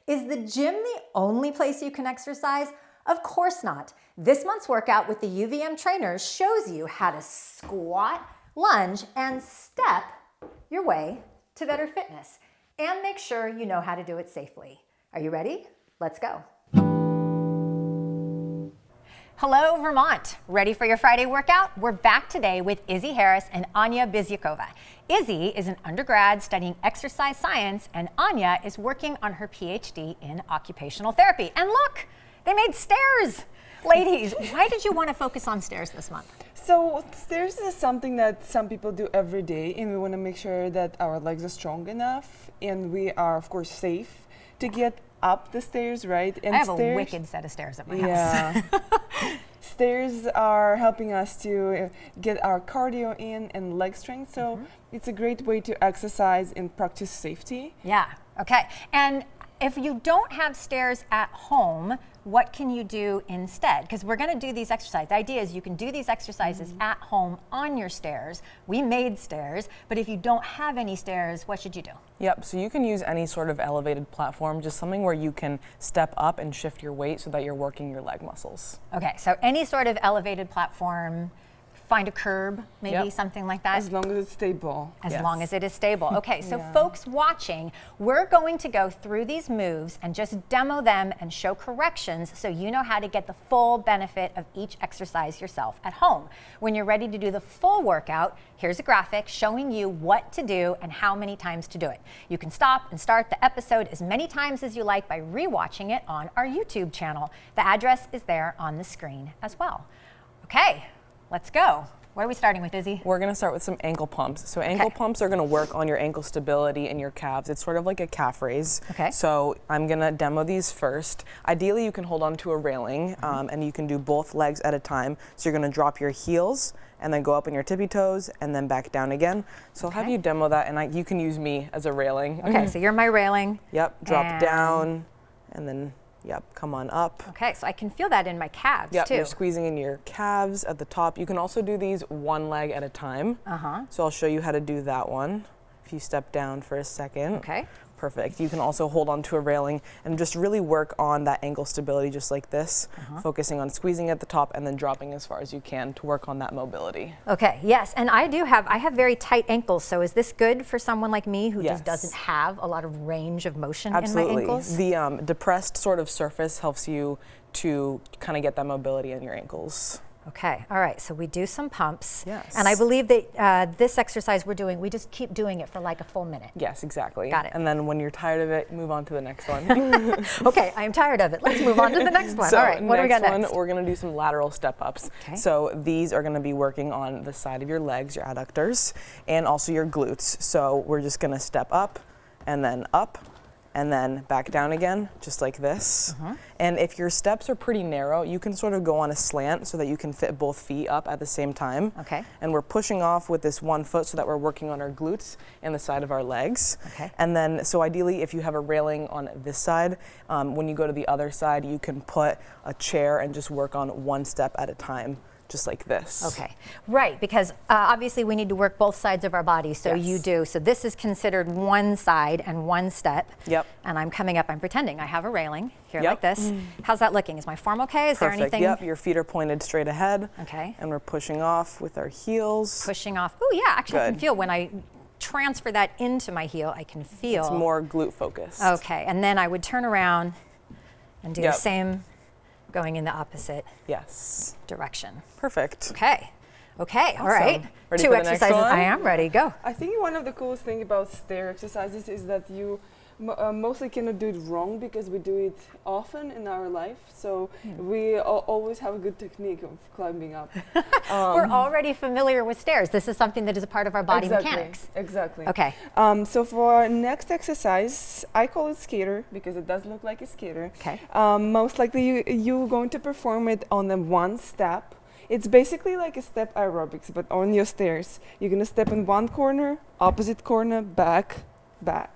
Is the gym the only place you can exercise? Of course not. This month's workout with the UVM trainers shows you how to squat, lunge, and step your way to better fitness. And make sure you know how to do it safely. Are you ready? Let's go. Hello, Vermont. Ready for your Friday workout? We're back today with Izzy Harris and Anya Bizyakova. Izzy is an undergrad studying exercise science, and Anya is working on her PhD in occupational therapy. And look, they made stairs. Ladies, why did you want to focus on stairs this month? So stairs is something that some people do every day, and we want to make sure that our legs are strong enough and we are, of course, safe to get up the stairs, right? And I have a wicked set of stairs at my house. Yeah. Stairs are helping us to get our cardio in and leg strength, so it's a great way to exercise and practice safety. Yeah, okay. And if you don't have stairs at home, what can you do instead? Because we're going to do these exercises. The idea is you can do these exercises at home on your stairs. We made stairs, but if you don't have any stairs, what should you do? Yep, so you can use any sort of elevated platform, just something where you can step up and shift your weight so that you're working your leg muscles. Okay, so any sort of elevated platform, find a curb, maybe something like that. As long as it's stable. As long as it is stable. Okay, so Yeah. folks watching, we're going to go through these moves and just demo them and show corrections so you know how to get the full benefit of each exercise yourself at home. When you're ready to do the full workout, here's a graphic showing you what to do and how many times to do it. You can stop and start the episode as many times as you like by rewatching it on our YouTube channel. The address is there on the screen as well. Okay. Let's go. What are we starting with, Izzy? We're gonna start with some ankle pumps. So ankle pumps are gonna work on your ankle stability and your calves. It's sort of like a calf raise. Okay. So I'm gonna demo these first. Ideally, you can hold on to a railing and you can do both legs at a time. So you're gonna drop your heels and then go up on your tippy toes and then back down again. So I'll have you demo that, and you can use me as a railing. Okay, so you're my railing. Yep, drop down and then come on up. Okay, so I can feel that in my calves Yep, too. you're squeezing in your calves at the top. You can also do these one leg at a time. So I'll show you how to do that one. If you step down for a second. Okay. Perfect. You can also hold on to a railing and just really work on that ankle stability just like this, focusing on squeezing at the top and then dropping as far as you can to work on that mobility. Okay, yes, and I have very tight ankles, so is this good for someone like me who just doesn't have a lot of range of motion in my ankles? The depressed sort of surface helps you to kind of get that mobility in your ankles. Okay, all right, so we do some pumps. Yes. And I believe that this exercise we're doing, we just keep doing it for like a full minute. Yes, exactly. Got it. And then when you're tired of it, move on to the next one. Okay, I am tired of it. Let's move on to the next one. So all right, what do we got next? We're going to do some lateral step-ups. Okay. So these are going to be working on the side of your legs, your adductors, and also your glutes. So we're just going to step up and then back down again, just like this. And if your steps are pretty narrow, you can sort of go on a slant so that you can fit both feet up at the same time. Okay. And we're pushing off with this one foot so that we're working on our glutes and the side of our legs. Okay. And then, so ideally, if you have a railing on this side, when you go to the other side, you can put a chair and just work on one step at a time, just like this. Okay, right, because obviously we need to work both sides of our body, so Yes. you do. So this is considered one side and one step. Yep. And I'm coming up, I'm pretending I have a railing here Yep. like this. How's that looking? Is my form okay? Is there Perfect. anything? Yep, your feet are pointed straight ahead. Okay. And we're pushing off with our heels. Pushing off. Oh yeah, actually I can Good. feel when I transfer that into my heel, I can feel. It's more glute focused. Okay, and then I would turn around and do Yep. the same going in the opposite Yes. direction. Perfect. Okay, all Awesome. right. Ready Two for the next exercises. one? I am ready, go. I think one of the coolest things about stair exercises is that you mostly cannot do it wrong because we do it often in our life. So we always have a good technique of climbing up. We're already familiar with stairs. This is something that is a part of our body mechanics. Exactly. Okay. So for our next exercise, I call it skater because it does look like a skater. Okay. Most likely you're going to perform it on the one step. It's basically like a step aerobics, but on your stairs. You're gonna step in one corner, opposite corner, back, back.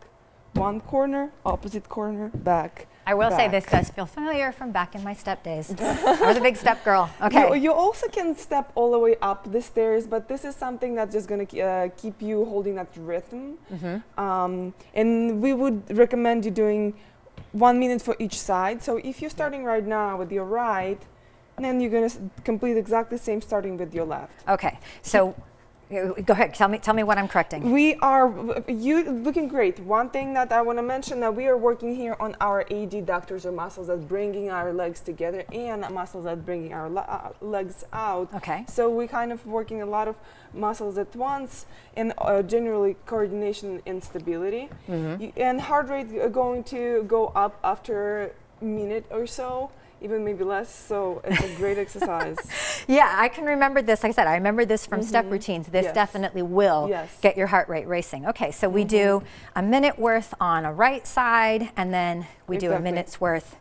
One corner, opposite corner, back. I will say this does feel familiar from back in my step days. I was a big step girl. Okay. You also can step all the way up the stairs, but this is something that's just going to keep you holding that rhythm. And we would recommend you doing 1 minute for each side. So if you're starting right now with your right, then you're going to complete exactly the same starting with your left. Okay, so go ahead. Tell me what I'm correcting. We are, you looking great. One thing that I want to mention that we are working here on our adductors or muscles that bringing our legs together and muscles that bringing our legs out. Okay. So we kind of working a lot of muscles at once and generally coordination and stability. And heart rate going to go up after a minute or so, even maybe less, so it's a great exercise. Yeah, I can remember this. Like I said, I remember this from step routines. This Yes. definitely will Yes. get your heart rate racing. Okay, so we do a minute worth on a right side, and then we do a Exactly. minute's worth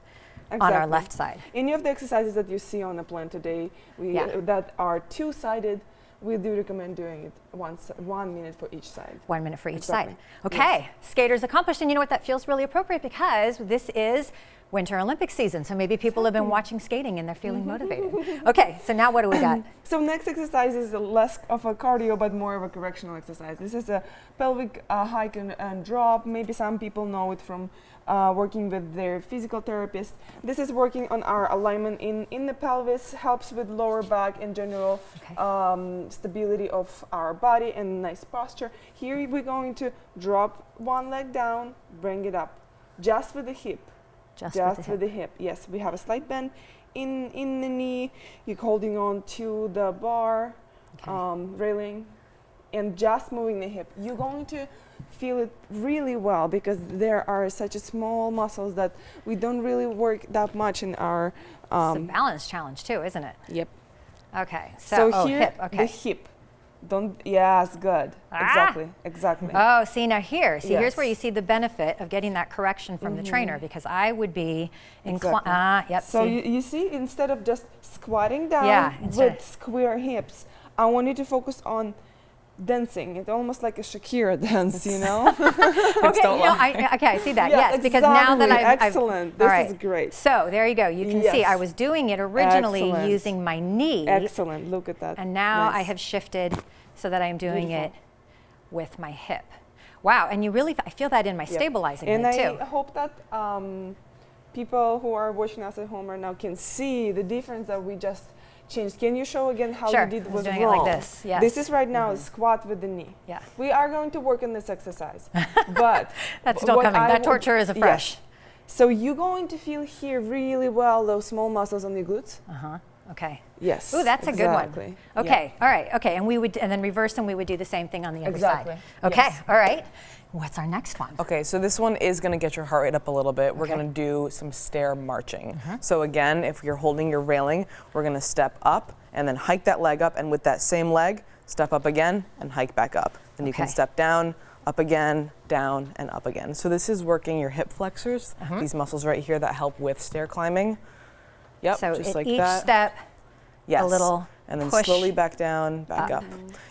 on our Exactly. left side. Any of the exercises that you see on the plan today that are two-sided, we do recommend doing it 1 minute for each side. 1 minute for each Exactly. side. Okay, skaters accomplished. And you know what? That feels really appropriate because this is Winter Olympic season. So maybe people have been watching skating and they're feeling motivated. Okay, so now what do we got? So next exercise is less of a cardio but more of a correctional exercise. This is a pelvic hike and drop. Maybe some people know it from working with their physical therapist. This is working on our alignment in the pelvis, helps with lower back in general, stability of our body and nice posture. Here we're going to drop one leg down, bring it up, just with the hip. Just with the hip. Yes, we have a slight bend in the knee. You're holding on to the bar railing and just moving the hip. You're going to feel it really well because there are such a small muscles that we don't really work that much in our It's a balance challenge too, isn't it? Yep. Okay, so, here hip, okay. the hip. Yes, good. Exactly. Oh, see now here's Yes. where you see the benefit of getting that correction from the trainer because I would be inclined. Exactly. Yep. So see. you see, instead of just squatting down instead- with square hips, I want you to focus on dancing. It's almost like a Shakira dance, you know? Okay, don't I see that. Yeah, yes, because now that exactly. I've Excellent. all This right. is great. So there you go. You can see Yes. I was doing it originally Excellent. using my knee, Excellent. Look at that. and now I Nice. have shifted so that I'm doing Beautiful. it with my hip. Wow, and you really I feel that in my Yep. stabilizing And leg I too. hope that people who are watching us at home right now can see the difference that we just changed. Can you show again how Sure. you did I was was doing it wrong? like this, yes. This is right now a squat with the knee. Yeah. We are going to work on this exercise, but That's still what coming. I That would- torture is afresh. Yes. So you're going to feel here really well those small muscles on your glutes. Okay. Yes. Ooh, that's a good exactly. one. Okay. All right. Okay. And we would, and then reverse, and we would do the same thing on the other Exactly. side. Okay. Yes. All right. What's our next one? Okay, so this one is going to get your heart rate up a little bit. We're going to do some stair marching. So again, if you're holding your railing, we're going to step up and then hike that leg up, and with that same leg, step up again and hike back up. Then you can Okay. step down, up again, down, and up again. So this is working your hip flexors, these muscles right here that help with stair climbing. Yep, So just at like each that. step, Yes. a little and then push slowly back down, back up. up.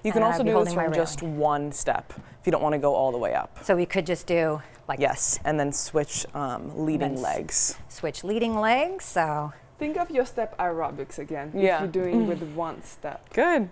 You can And also I'd be do this holding my from just one step if you don't want to go all the way up. so we could just do like Yes, and then switch leading Nice. legs. switch leading legs. So Think of your step aerobics again. Yeah. If you're doing with one step. Good.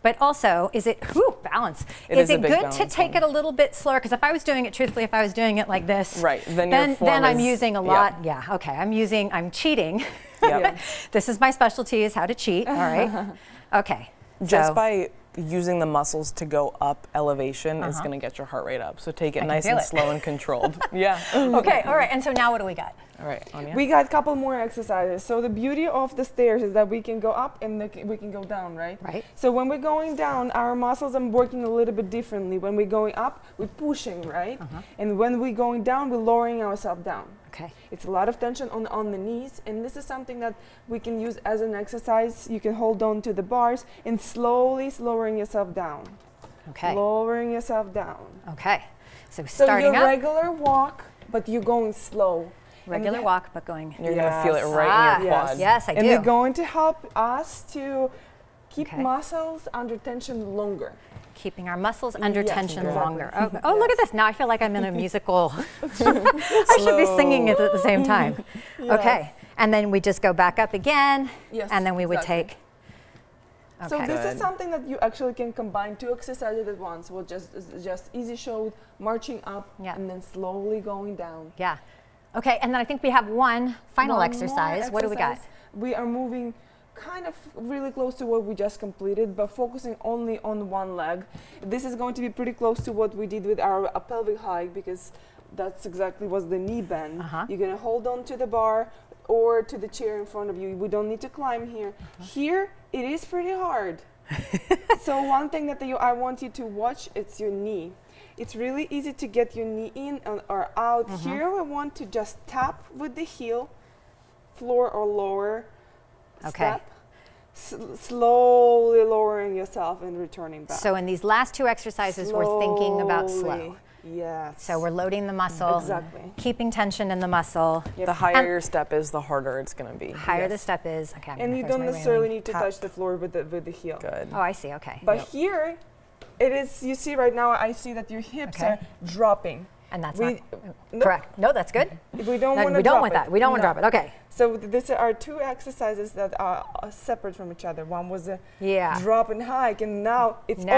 but also, is it balance? It is is a it big good to balance take one. it a little bit slower? Because if I was doing it truthfully, if I was doing it like this, Right, then your form then I'm is- using a yeah. lot. Yeah. Okay. I'm cheating. Yep. This is my specialty: is how to cheat. All right. Okay. Just so, by using the muscles to go up elevation is going to get your heart rate up. So take it can nice feel and it. slow and controlled. Yeah. Okay. All right. And so now what do we got? All right, Anya. We got a couple more exercises. So the beauty of the stairs is that we can go up and we can go down, right? Right. So when we're going down, our muscles are working a little bit differently. When we're going up, we're pushing, right? And when we're going down, we're lowering ourselves down. Okay. It's a lot of tension on the knees, and this is something that we can use as an exercise. You can hold on to the bars and slowly lowering yourself down. Okay. Lowering yourself down. Okay. So So starting your up, regular walk, but you're going slow. regular And walk, but going. You're going to feel it Yes. right in your Yes. quad. Yes, I And do. they're going to help us to keep Okay. muscles under tension longer. Keeping our muscles under Yes, tension exactly. longer. Oh, look at this. Now I feel like I'm in a musical. I should be singing it at the same time. Okay. And then we just go back up again. Yes, And then we would exactly. take. So Okay. this Good. is something that you actually can combine two exercises at once. We'll just easy show marching up Yeah. and then slowly going down. Yeah. Okay, and then I think we have one final One more exercise. What do we got? exercise. We are moving kind of really close to what we just completed, but focusing only on one leg. This is going to be pretty close to what we did with our pelvic hike, because that's exactly what's the knee bend. You're gonna hold on to the bar or to the chair in front of you. We don't need to climb here. Here, it is pretty hard. So one thing that I want you to watch, it's your knee. It's really easy to get your knee in or out. Here, I want to just tap with the heel, floor or lower. Okay. Step, slowly lowering yourself and returning back. So in these last two exercises, we're thinking about slow. Slowly, yes. So we're loading the muscle, Exactly. keeping tension in the muscle. The higher your step is, the harder it's going to be. Higher the Yes. step is, okay. And you here's don't my necessarily railing. need to Tap. touch the floor with the heel. Good. Oh, I see, okay. But here, it is, you see right now, I see that your hips Okay. are dropping. And that's we- not, no. correct. No, that's good. We don't No, want to we don't want that. We don't want to No. drop it. Okay. So these are two exercises that are separate from each other. One was a Yeah. drop and hike, and now it's Now-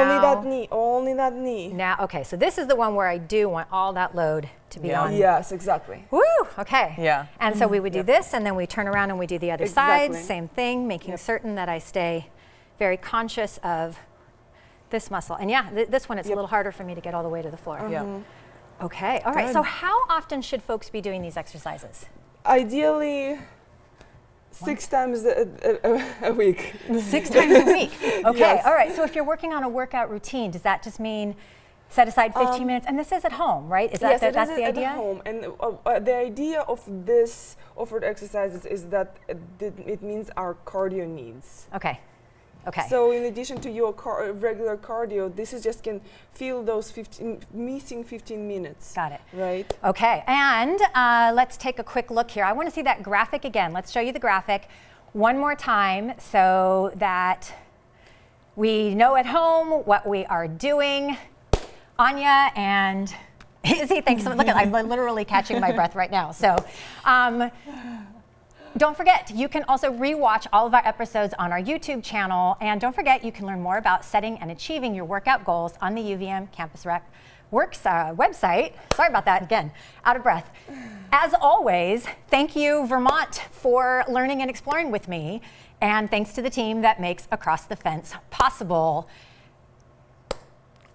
only that knee. Now, okay, so this is the one where I do want all that load to be Yeah. on. Yes, exactly. Woo, okay. Yeah. And so we would do this, and then we turn around and we do the other side, Exactly. same thing, making certain that I stay very conscious of this muscle. And yeah, this one, it's a little harder for me to get all the way to the floor. Yeah. Okay, all right, Good. so how often should folks be doing these exercises? Ideally, 6 times a week. 6 times a week. Okay, Yes. all right, so if you're working on a workout routine, does that just mean set aside 15 minutes? And this is at home, right? Is that Yes, the, it that's is the at idea? home. And the idea of this offered exercises is that it means our cardio needs. Okay, okay. So in addition to your regular cardio, this is just can fill those missing 15 minutes. Got it. Right? Okay, and let's take a quick look here. I want to see that graphic again. Let's show you the graphic one more time so that we know at home what we are doing. Anya and Izzy, thanks so much. Look, I'm literally catching my breath right now. So don't forget, you can also rewatch all of our episodes on our YouTube channel. And don't forget, you can learn more about setting and achieving your workout goals on the UVM Campus Rec Works website. Sorry about that, again, out of breath. As always, thank you, Vermont, for learning and exploring with me. And thanks to the team that makes Across the Fence possible.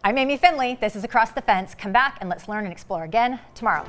I'm Amy Finley. This is Across the Fence. Come back and let's learn and explore again tomorrow.